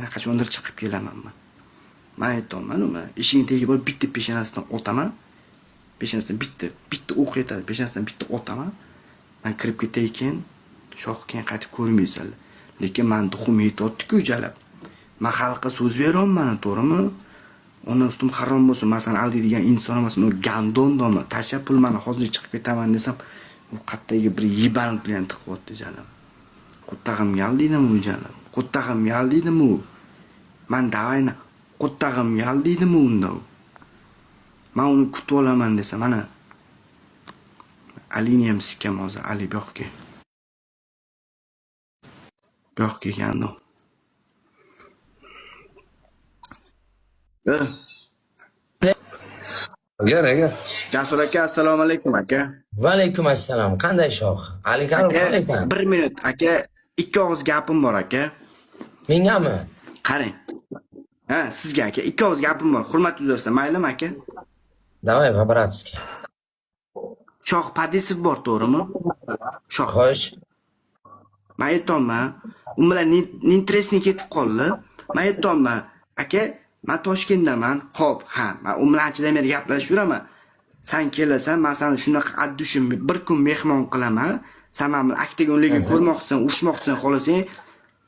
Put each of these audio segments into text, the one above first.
yana qachondir chiqib kelaman men. Men aytdim, uni eshiging tagiga borib bitta peshonasidan otaman. Peshonasidan bitta o'q yetadi, peshonasidan bitta otaman. Men kirib ketay keyin shoh keyin qaytib ko'rmaysizlar. Lekin men duxum yetotdi-ku jalab. Men xalqqa so'z beryapman, to'g'rimi? Uni ustim harom bo'lsin, masalan, aldaydigan inson emasman, gandondonman. Tasha pul meni hozir chiqib ketaman desam, u qattagiga bir yiban bilan tiqyapti jalab. Qo'ttag'im yaldiydimi u jalab? Qo'ttag'im yaldiydimi u? Men davayni qo'ttag'im yaldiydimi unda u? Men uni kutib olaman desam, mana Alini ham sikkam hozir, Ali bu yoqqa. Bu yoqqa kelgandi. Aka. Jasur aka, assalomu alaykum aka. Va alaykum assalom. Qanday shoh? Ali Karim qalaysan? 1 minut aka, 2 og'iz gapim bor aka. Mengami? Qarang. Ha, sizga aka, 2 og'iz gapim bor. Hurmat yuzasidan, maylimi aka? Давай, по-братски. Shoh Padisov bor, to'g'rimi? Shoh. Xo'sh. Men aytdim, u bilan interesni ketib qoldi. Men aytdim, aka, men Toshkentdaman. Xo'p, ha, men u bilan anchadan beri gaplashib Sen kelasan, men seni shunaqa addushim bir kun mehmon qilaman. Sen meni aktagonligini ko'rmoqchisan, ushmoqchisan, xohlasang,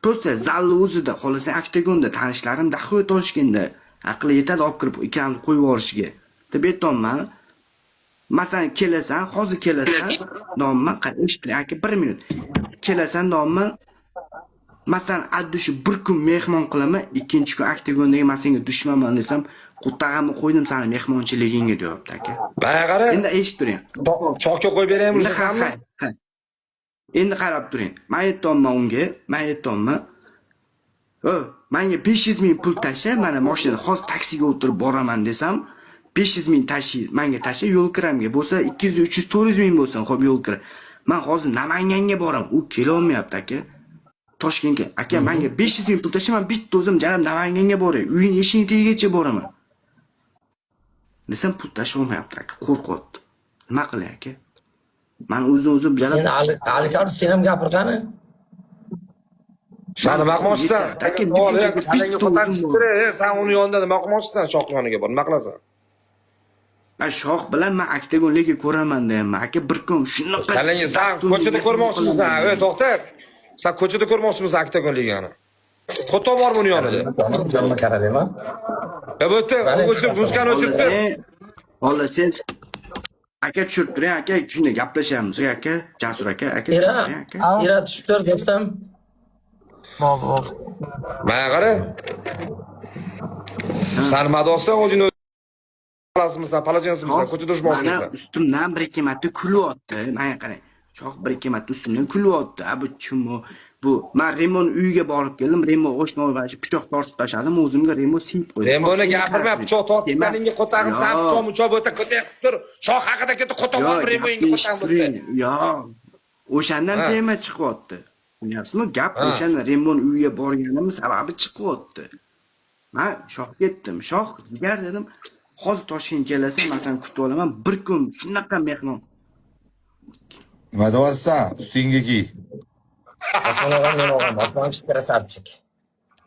prosta zalni o'zida, xohlasang aktagonda tanishlarim daxoy Toshkentda. Aqli yetadi olib kirib ikkalamiz qo'yib yuborishga. Deb aytdim. Masalan, kelasan, hozir kelasan, domma, eshitib, aka 1 minut. Kelasan, domma, masalan, addushi bir kun mehmon qilaman, ikkinchi kun aktagondagi men senga dushmanman desam, qo'ttag'imni qo'ydim seni mehmonchiligingga deyapti aka. Mana qara. Endi eshitib turing. Choqqa qo'yib beraymi o'zi? Endi qarab turing. Men aytdim, menga 500 ming pul tasha, mana mashinada hozir taksiga o'tirib boraman desam, 500 ming menga tasha yo'l kiramga bo'lsa 200, 300, 400 ming bo'lsin, xo'p yo'l kira. Men hozir Namanganga boraman, u kela olmayapti aka. Toshkentga. Aka, menga 500 ming pul tasha, men bitta o'zim jaram Namanganga boray. Uying eshiging tagigacha boraman. Desam pul tasha olmayapti aka, qo'rqyapti. Nima qilay aka? Men o'zim jaram. Endi Ali Karim sen ham gapirqani? Sen nima qilmoqchisan? Aka, sen uni yonida nima qilmoqchisan? Shoh yoniga bor, nima qilasan? Shoh bilan men aktagonlikka ko'raman deyman. Aka, bir kun shunaqa. Sen ko'chada ko'rmoqchimisan? To'xta. Sen ko'chada ko'rmoqchimisan aktagonligini? Qo'to bor buni yonida. Jonma qaralama. Bu yerda o'chib, muzikani o'chiribdi. Xohlasangiz aka tushirib turing, aka, shunday gaplashamiz aka, Jasur aka, Ira tushib tur do'stim. Mana qara. Sen madosdan o'zingni Palasmısan, palacansınsan, ko'chada ushmoqchisan. Mana ustimdan bir ikki marta kulyapti. Mana qarang. Shoh bir ikki marta ustimdan kulyapti. Bu chimo bu. Men Remon uyiga borib keldim. Remon o'shnovachi pichoq tortib tashladim, o'zimga Remon siyib qo'ydim. Remonni gapirma, pichoq tortganingga qo'tag'im san pichoq bo'ta ko'tayib tur. Shoh haqida ketib qo'taman Remonga qo'tag'im. Yo'q. O'shandan tema chiqyapti. Bilyapsizmi? Gap o'shanda Remon uyiga borganim sababi chiqyapti. Men shohga ketdim. Shoh jigar dedim. Hozir Toshkentga kelasan, men seni kutib olaman. Bir kun shunaqa mehmon. Nima deyapsan? Ustingga kiy. Osmon og'am men og'am, osmon krasavchik.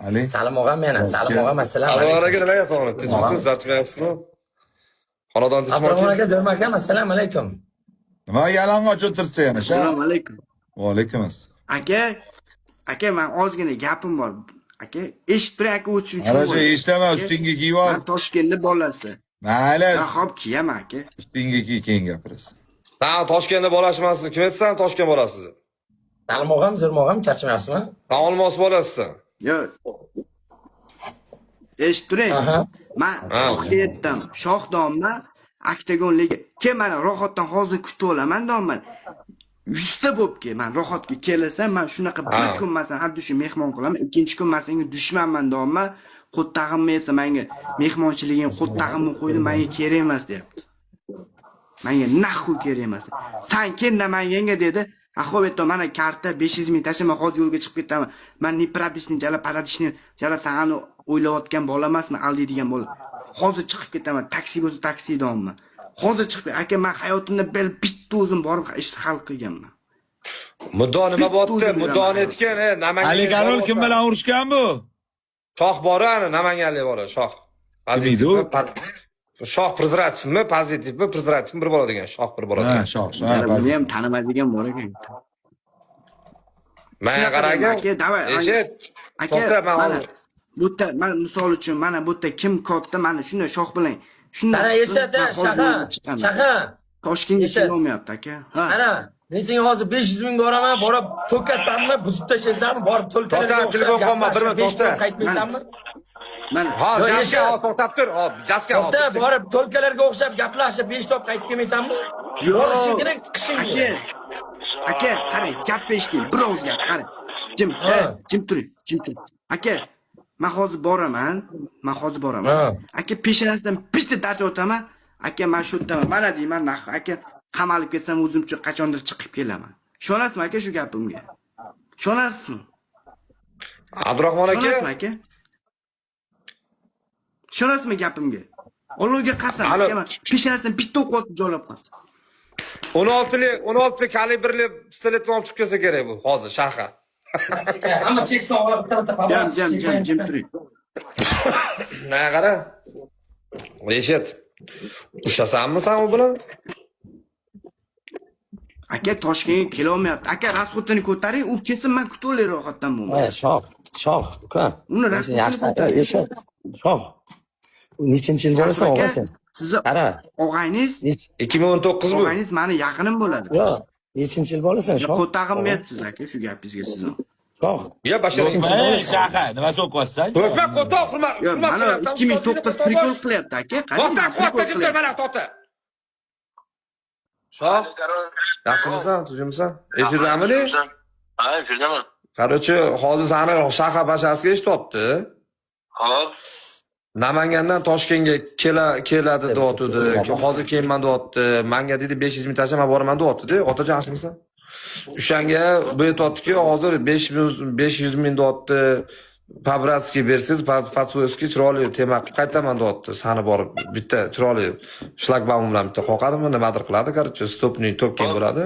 Ali. Salim og'am meni, Salim og'am assalomu alaykum. Aloraga nima yasamoqni? Tinchsiz, zarchmayapsizmi? Xonadon tinchmi? Abdurahmon aka, Jo'rma akam, assalomu alaykum. Nima yalang'och o'tiribsan yana? Assalomu alaykum. Va alaykum assalom. Aka, men ozgina gapim bor. Aka, eshitib turing aka, o'tish uchun. Mana shu eshitama, ustingga kiyib ol. Men Toshkentda bolasi. Mayli. Xo'p, kiyaman aka. Ustingga kiy, keyin gapirasan. Sen Toshkentda bolasimasin. Kim aytsan Toshkent bolasiz? Salim og'am, Zo'rma og'am, charchamayapsizmi? Sen Olmos bolasisan. Yo'q. Eshitib turing. Men shohga yetdim. Shoh domla aktagonligi. Kel mana rohatdan hozir kutib olaman domla. 100 ta bo'pki, men rohatga kelasam, men shunaqa bir kun masalan haddushi mehmon qilaman, ikkinchi kun men senga dushmanman domla. Qo'ttag'imni aytsa menga mehmonchiliging qo'ttag'imni qo'ydim, menga kerak emas deyapti. Menga nahu kerak emas. Sen kel Namanganga dedi. Xo'p, aytdim, mana karta 500 ming tashlama, hozir yo'lga chiqib ketaman. Men ni paradishni jala sani o'ylayotgan bola emasman, aldaydigan bola. Hozir chiqib ketaman, taksi bo'lsa taksi domla. Hozir chiqib, aka, men hayotimda bitta o'zim borib ish hal qilganman. Muddo nima bo'pti? Muddoni aytgan, Namanganga. Ali Garol kim bilan urushgan bu? Shoh bor ana, Namanganlik bola, shoh. Pozitivmi? Shoh prezervativmi, pozitivmi, prezervativmi bir bola degan, shoh bir bola Ha, degan. shoh. Buni ham tanimaydigan bor ekan. Menga qaragin. aka, davay. Eshit. Aka, To'xta, men mana bu yerda, mana misol uchun, mana bu yerda kim katta, mana shunday shoh bilan. Shunday. Ana eshit, shaha. Toshkentga kelolmayapti aka. Ha. Ana, men senga hozir 500 ming boraman, borib to'kasanmi, buzib tashlaysanmi, borib to'lkalarga To'xta, telefon qolma, bir minut, to'xta. qaytmaysanmi? Mana Ha, Yo, jaska eshit. hozir to'xtab tur. Hop, jaska hozir. To'xta, borib to'lkalarga o'xshab gaplashib 5 top qaytib kelmaysanmi? Yo'q. Borishing kerak, chiqishing. Aka, qarang, gap eshitding, biroz gap, qarang. Jim, jim turing, jim turing. Aka, men hozir boraman. Aka, peshonasidan bitta darcha o'taman. Aka, men shu yerdaman. Mana deyman, aka, qamalib ketsam o'zimcha qachondir chiqib kelaman. Ishonasizmi aka shu gapimga? Ishonasizmi? Abdurahmon Ishonasizmi aka? aka? Ishonasizmi gapimga? Allohga qasam, Alo. aka, men peshonasidan bitta o'q otib joylab qo'ydim. 16 kalibrli pistoletni olib chiqib kelsa kerak bu hozir shahar. Hamma cheksa olib bitta Jim turing. Nega qara. Eshit. Ushlasanmi sen u bilan? Aka, Toshkentga kela olmayapti. Aka, rasxotini ko'taring, u kelsin, men kutaveray rohatdan bo'lmay. Shoh, uka. Uni Sen yaxshi eshit. Shoh. U nechinchi yil bo'lasan, o'g'il sen? Sizni Qara. og'ayniz, 2019 bu. og'ayniz meni yaqinim bo'ladi. Yo'q, nechinchi yil bo'lasan, shoh? Qo'tag'inmayapsiz aka shu gapingizga sizni. Shoh. Ya bashar. Shaqa, nima so'qyapsan? To'xta, qo'ta, hurmat. Yo'q, mana 2009 prikol qilyapti aka. Qo'ta, qo'ta deb tur, mana to'xta. Shoh. Yaxshimisan, tuzimsan? Efirdamidi? Ha, efirdaman. Qarochi, hozir seni shahar bashasiga eshityapti. Hop. Namangandan Toshkentga keladi deyotdi. Hozir kelman deyotdi. Menga dedi 500 ming tashlab boraman deyotdi. Otajon yaxshimisan? O'shanga bu aytayotdiki, hozir 500 ming deyotdi. Pabratskiy bersiz, Patsoyskiy chiroyli tema qilib qaytaman deyotdi. Sani borib bitta chiroyli shlagbaum bilan bitta qoqadimi, nimadir qiladi, qarochi, stopning to'pking bo'ladi.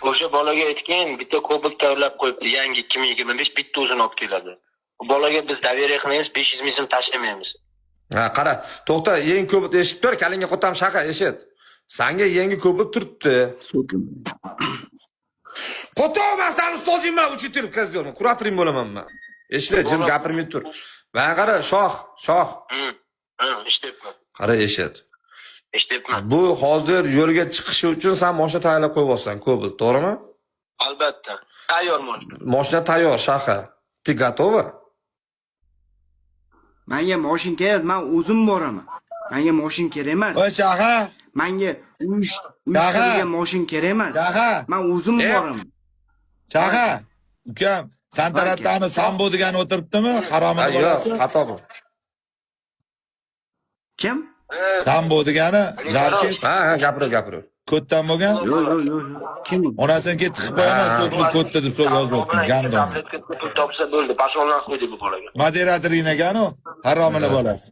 O'sha bolaga aytgan, bitta kubok tayyorlab qo'yibdi, yangi 2025 bitta o'zini olib keladi. Bu bolaga biz daveriya qilmaymiz, 500 ming so'm tashlamaymiz. Ha, qara, to'xta, yangi ko'p eshitib tur, kalingga qo'tam shaqa eshit. Sanga yangi ko'p turibdi. Qo'taman sen ustozing bilan uchitirib kazyoni, kuratoring bo'laman men. Eshit, jim gapirmay tur. Va qara, shoh. Eshityapman. Qara eshit. Eshityapman. Bu hozir yo'lga chiqishi uchun sen mashina tayyorlab qo'yibsan, ko'p, to'g'rimi? Albatta. Tayyor mashina. Mashina tayyor, shaqa. Ты готова? Menga mashin kerak, men o'zim boraman. Menga mashin kerak emas. Voy shaqa. Menga uyushtirilgan mashin kerak emas. Men o'zim boraman. Shaqa. Ukam, san tarafdagi sambo degani o'tiribdimi? Haromini bolasi. Yo'q, xato bu. Kim? Sambo degani Zarshid Ha, gapir. ko'tdan bo'lgan. Yo'q. Kim u? Onasini ket tiqib qo'yaman, so'kni ko'tda deb so'k yozib o'tgan gandon. Pul topsa bo'ldi, pasoldan qo'ydi bu bolaga. Moderator ekan u, haromini bolasi.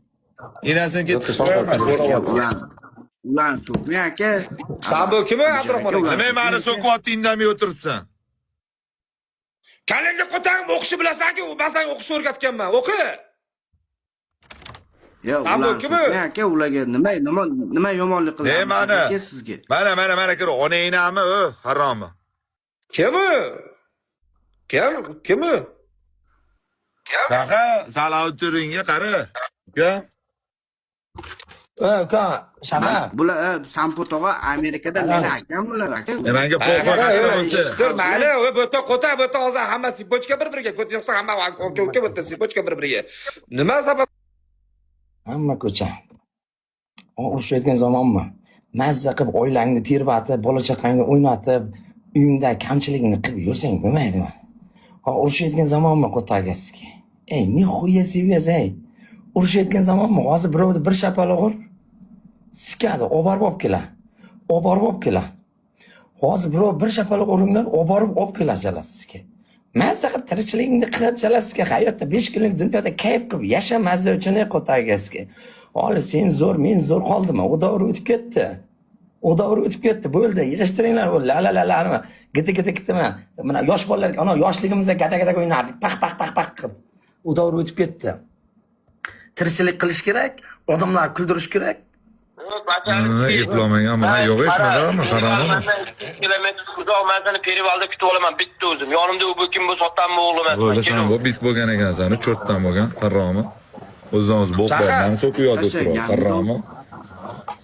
Enasini ket tiqib qo'yaman, so'rayapti. Ulan so'kmi aka? Sambo kimi, Abdurahmon aka? Nima meni so'kyapti, indamay o'tiribsan? Kalingga qo'tang o'qishni bilasan-ku, men senga o'qishni o'rgatganman. O'qi. Yo'q, ulan so'kmi aka, ularga nima yomonlik qiladi mana aka sizga? Mana kir, onaynami u, haromi. Kimi? Kimi? Shaqa, sal o'tiringga qara. Ukam. Uka, shaqa. Bular Sampotog'a Amerikada meni akam bular aka. Menga po'qa bo'lsa. Mayli, bo'ta qo'ta hozir hammasi bochka bir-biriga, yo'qsa hamma aka bo'tasi bochka bir-biriga. Nima sabab? Hamma ko'cha. Urushayotgan zamonmi? Mazza qilib oilangni terbatib, bola chaqangni o'ynatib, uyingda kamchilikni qilib yursang bo'lmaydimi? Urushayotgan zamonmi qo'tagasiga? Ey, nihoya sevyaz ey. Urushayotgan zamonmi? Hozir birovni bir shapaloq ur. Sikadi, olib kelar. Hozir birov bir shapaloq uringlar, olib kelar jalafsizga. Mazza qilib tirikchiligingni qilib jalafsizga, hayotda 5 kunlik dunyoda kayf qilib yasha mazza uchun qo'tagasiga. Hali sen zo'r, men zo'r qoldimi? U davr o'tib ketdi. Bo'ldi, yig'ishtiringlar bu la. Gita. Mana yosh bolalarga, ana yoshligimizda gada o'ynardik. Paq qilib. U davr o'tib ketdi. tirikchilik qilish kerak, odamlar kuldirish kerak. Eplamagan mana yo'q eshmadimi, harommi? Mendan 2 kilometr uzoq, men seni perivalda kutib olaman bitta o'zim. Yonimda u kim bu sottanmi o'g'lim emas. Bo'ldi, sen bu bit bo'lgan ekansan, cho'tdan bo'lgan, harommi? O'zidan o'zi bo'q bor, meni so'kib yozib turib, harommi?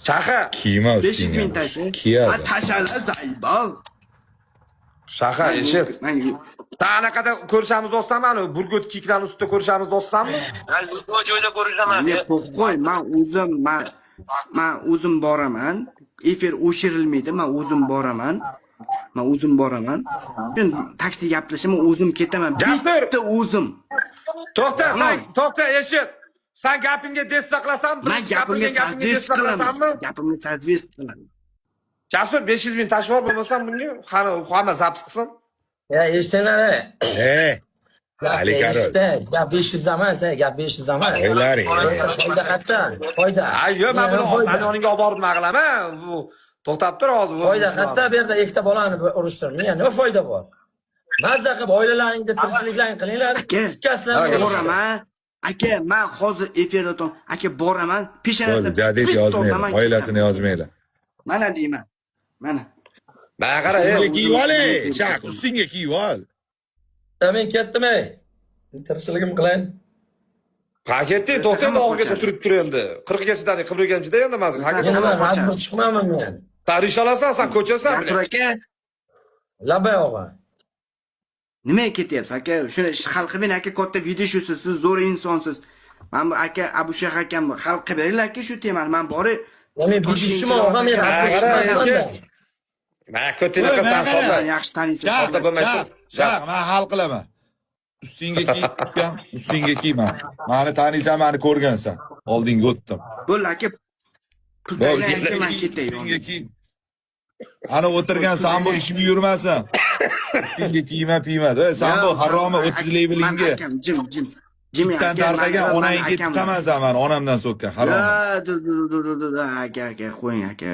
Shaha, Kiyma 500 ming ustingga. tashi. Kiyadi. Ha tashala zaybal. shaha eshit. Ta anaqada ko'rishamiz do'stsan, mana burgut kiklarning ustida ko'rishamiz do'stsanmi? Men bu joyda ko'rishaman. Ne qo'y, men o'zim boraman. Efir o'shirilmaydi, men o'zim boraman. Sen taksi gaplashim, o'zim ketaman. Jasur! Bitta o'zim. To'xta, eshit. Sen gapingga desda qilasanmi? Men Birinchi gapimga gapingga sajvist desda qilasanmi? qilaman. Gapimga sajvist qilaman. Jasur 500 ming tashi bor bo'lmasam bunga, hamma zaps qilsin. Ya eshitinglar. Ali Karol. Gap 500 emas, gap 500 emas. O'ylari. Foyda qayerda? Foyda. Ay, yo'q, men buni hozir yoningga olib borib nima qilaman? Bu to'xtab tur hozir. Foyda qayerda? Bu yerda ikkita bolani urushtirib. Nima foyda bor? Mazza qilib oilalaringda tirikchiliklarni qilinglar. Sikkaslar. Boraman. Aka, men hozir efirda o'taman. Aka, boraman. Peshonasida Jadid yozmaylar, oilasini yozmaylar. Mana deyman. Mana. Men qara, Ustingga kiyib ol, shaq, ustingga kiyib ol. Men ketdim ey. Tirikchiligim qilayin. Paketni to'xtang, oxirigacha turib tur endi. 40 gachidan 40 gachidan endi mazkur. Men nima razbur chiqmayman men. Tarish olasan, sen ko'chasan. Jasur aka, Labay og'a. nimaga ketyapsiz aka? Shuni hal qilib bering aka, katta video shusiz, siz zo'r insonsiz. Men bu aka Abushayx akam hal qilib beringlar aka shu temani. Men borib Men bishishim og'a, men razbur chiqmayman. Men ko'tingni qilsan, solda. yaxshi taniysiz. Solda bo'lmaydi. Shaq, men hal qilaman. Ustingga kiyib, ustingga kiyman. Meni taniysan, meni ko'rgansan. Oldinga o'tdim. Bo'l aka. Pul to'layapti, men ketay. Ustingga kiy. Ana o'tirgan sen bu ishim yurmasin. Ustingga kiyma, piyma. Sen bu haromi 30 levelingga. Jim Bittan tarqagan onangga tutaman sen meni, onamdan so'kkan harom. Aka, qo'ying aka,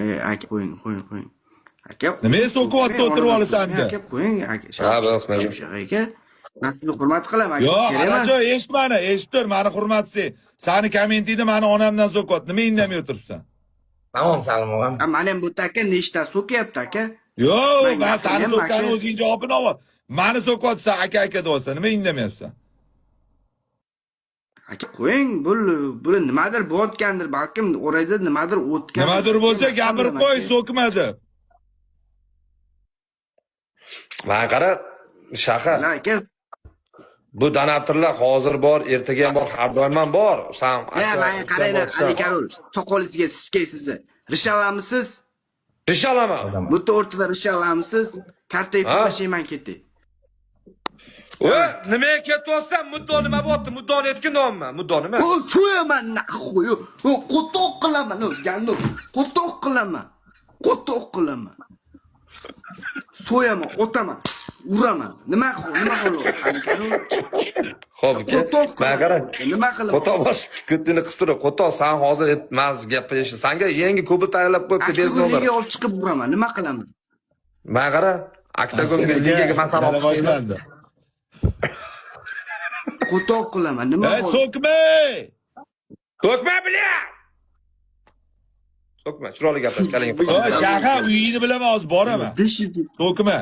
qo'ying. Aka, Nimaga so'kyapti o'tirib olasan-da? Aka, qo'ying aka. Ha, bo'lsin. Aka, men sizni hurmat qilaman. Yo'q, anajo eshitmani, eshittir, meni hurmatsang. Seni kommentingda meni onamdan so'kyapti. Nima indamay o'tiribsan? Tamam, Salim og'am. Mana bu aka nechta so'kyapti aka? Yo'q, Men men seni gapirgan so'kkan aka. o'zing javobini ol. Meni so'kyapsan, aka deyapsan. Nima indamayapsan? Aka, qo'ying, bu nimadir bo'layotgandir, balkim orada nimadir o'tgan. Nimadir bo'lsa gapirib qo'y, so'kmadi. Men qara, shaha. Aka, Bu donatorlar hozir bor, ertaga ham bor, har doim ham bor. Sen men qarang, Ali Karol, soqolingizga siskaysiz. Rishalamisiz? Rishalaman. Bu yerda o'rtada rishalamisiz? Kartayib tashlayman ketdi. Voy, nimaga ketyapsan? Muddo nima bo'pti? Muddoni aytgandimmi? Muddo nima? O, so'yaman naxo'y. O, qo'toq qilaman, o'rgandim. Qo'toq qilaman. So'yaman, o'taman, uraman. Nima qilaman? Xo'p, men qara. Nima qilaman? Qo'toq bosh ko'tini qistirib, qo'toq sen hozir aytmas gapirish. Senga yangi kubul tayyorlab qo'yibdi beznollar. Nega olib chiqib uraman? Nima qilaman? Men qara, oktagonga ligaga men tan olib boshlandi. Qo'toq qilaman. Nima Ey, so'kma! So'kma, bilya! So'kma, chiroyli gaplash, kaling. Oy, shaha uyini bilaman, hozir boraman. 500. So'kma.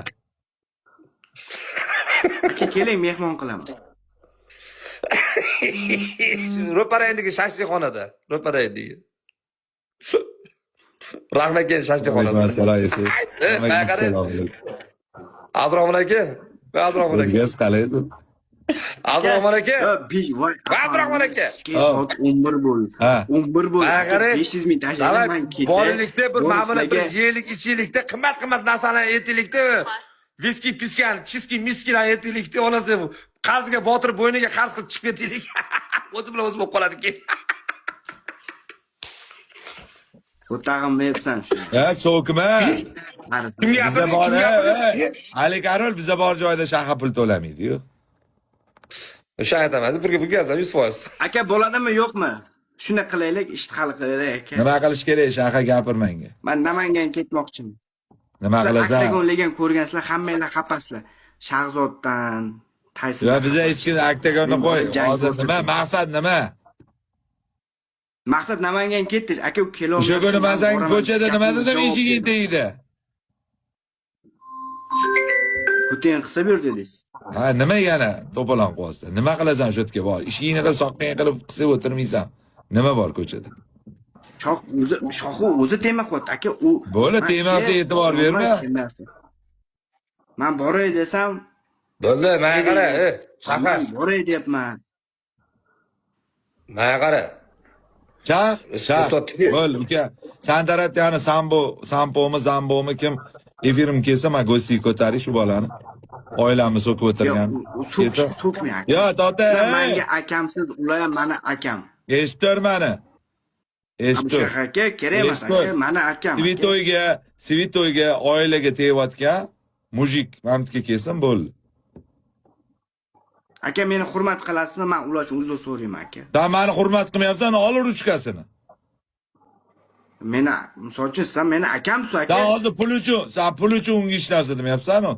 Aka, keling, mehmon qilaman. Ro'parayndagi shashlikxonada. Ro'parayndagi. Rahmatga shashlikxonada. Assalom. Abdurahmon aka. Abdurahmon aka. O'zgaz qalaydi. Abdurahmon aka. Voy, Abdurahmon aka. Soat 11 bo'ldi. Ha. 11 bo'ldi. Qarang. 500 ming tashlayman ketay. Bolalikda bir ma'muna bir yeylik, ichiylikda qimmat narsalarni aytaylikda. Viski piskan, chiski miskilar aytaylikda, onasi qarzga botirib bo'yniga qarz qilib chiqib ketaylik. O'zi bilan o'zi bo'lib qoladi-ki. O'tag'im beribsan shu. So'kma. Kimga Biza bor, gapirdi? Ali Karol biza bor joyda shaha pul to'lamaydi-yu. O'sha aytamadim, birga gapsan 100%. Aka, bo'ladimi, yo'qmi? Shuni qilaylik, ishtihali qilaylik aka. Nima qilish kerak, shaha gapir menga. Men Namangan ketmoqchiman. Nima qilasan? Aktagon legan ko'rgansizlar, hammanglar xapasizlar. Shahzoddan, Tayson. Yo, biza hech kim oktagonni qo'y. Hozir nima, maqsad nima? Maqsad Namangan ketdi. Aka u kela O'sha kuni man senga boraman. ko'chada nima Gapimga dedim javob eshiging berdi. tegdi. Putin qilsa ber dedingiz. Ha, nima yana to'polon qilyapsan? Nima qilasan shu yerga bor? Ishingni qilib soqqang qilib qisib o'tirmaysan. Nima bor ko'chada? Shoxu o'zi tema qo'ydi. Aka u Bo'ldi, man temasiga kishi- e'tibor berma. Man boray desam, Bo'ldi, menga qara, Shahar. man boray deyapman. Menga qara. Shah, shah. O'totdi. Bo'l, uka. Sen tarafda yana sampomi, zambomi kim efirim kelsa, men go'siy ko'tarish shu bolani. Oilamni so'kib o'tirgan. Kelsa, So'kmay aka. yo, tota, Sizlar menga akamsiz, ular ham mani akam. eshitib tur meni. Bu Eshitib tur. shaharga kerak emas Eshitib tur. aka, mani akam. Svitoyga, oilaga tegayotgan mujik mamtga kelsin bo'ldi. Aka meni hurmat qilasizmi? Men ular uchun uzr so'rayman aka. Sen meni hurmat qilmayapsan, ol ruchkasini. Meni, misol uchun sen meni akamsiz aka. Sen hozir pul uchun unga ish narsa demayapsan-ku.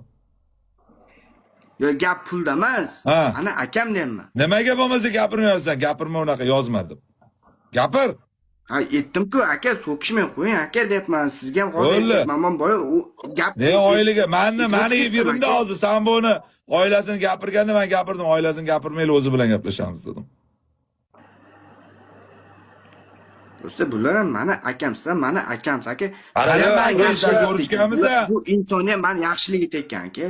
Yo gap pulda emas. Ha. Ana akam deyapman. Nimaga bo'lmasa gapirmayapsan? Gapirma unaqa yozmadim. Gapir. Ha, aytdim-ku aka, so'kishmay qo'ying aka deyapman. Sizga ham hozir Bo'ldi. aytman, men boya u gap. Ne oilaga? Meni efirimda hozir sen buni oilasini gapirganda men gapirdim. Oilasini gapirmayli o'zi bilan gaplashamiz dedim. Do'stlar, bular ham mani akamsiz, mani akamsiz aka. Ana, Qara, yo, men aka, yaxshilik ko'rishganmiz, tekkan. a? Bu insoniyat meni yaxshiligi tekkan aka.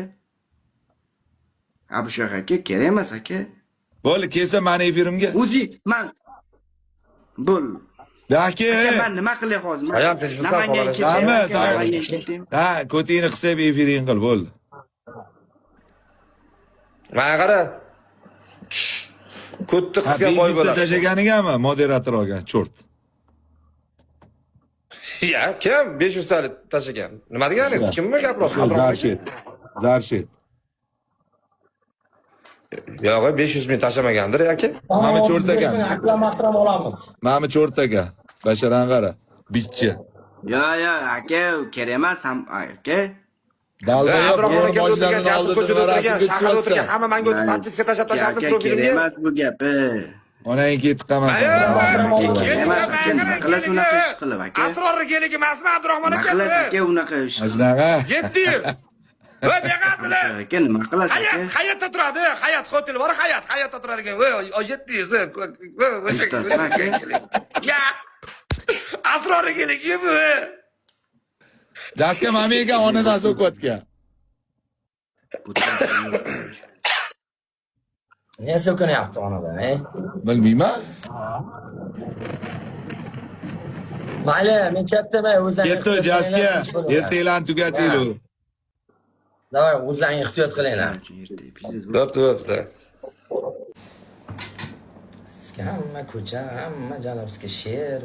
Bu shaharga kerak emas aka. Bo'ldi, kelsa meni efirimga. O'zi men bo'l. Daki. Aka men nima qilay hozir? Ayam tez bilsa Namangan qoladi. ketdim, Nima, aka, sen- Namangan ketdim. Ha, ko'tingni qisib efiring qil, bo'ldi. Menga qara. Ko'tni qisgan boy bo'ladi. Tashaganigami moderator olgan, cho'rt. Ya, kim 500 talik tashagan? Nima deganingiz? Kimga gaplashasiz? Zarshid. Yo'q, 500 ming tashamagandir aka. Mana cho'rtagan. Aklamaqram olamiz. Mami cho'rtaga. Basharan qara. Bichchi. Yo, aka, kerak emas ham aka. Dalboya Abdurahmon aka mojlarni o'tirgan, oldida ko'chada o'tirgan, rasmga shaharda o'tirgan, tushirsa. hamma menga podpiska tashlab tashlabdi Aka, kerak profilimga. emas bu gapi. Onang ketib qolmasin. Kerak emas aka, nima qilasiz unaqa ish qilib aka? Asrorni keligi emasmi Abdurahmon Nima aka? qilasiz aka unaqa ish? Ashnaqa. 700. Voy, beqadrlar. Aka, nima qilasiz aka? Hayatda turadi, Hayat hotel bor, Hayatda turadigan. Voy, 700. Ustasi aka. Ya. Asrorni keligi bu. Jaska mamiga onadan so'kotgan. Niye so'kinyapti onadan, Bilmayman. Mayli, men ketdim, o'zlaring. Ketdi Jaska. Ertaklarni tugatinglar. Davay, o'zlaring ehtiyot qilinglar. Bo'pti. Sizga hamma ko'cha, hamma janobsizga she'r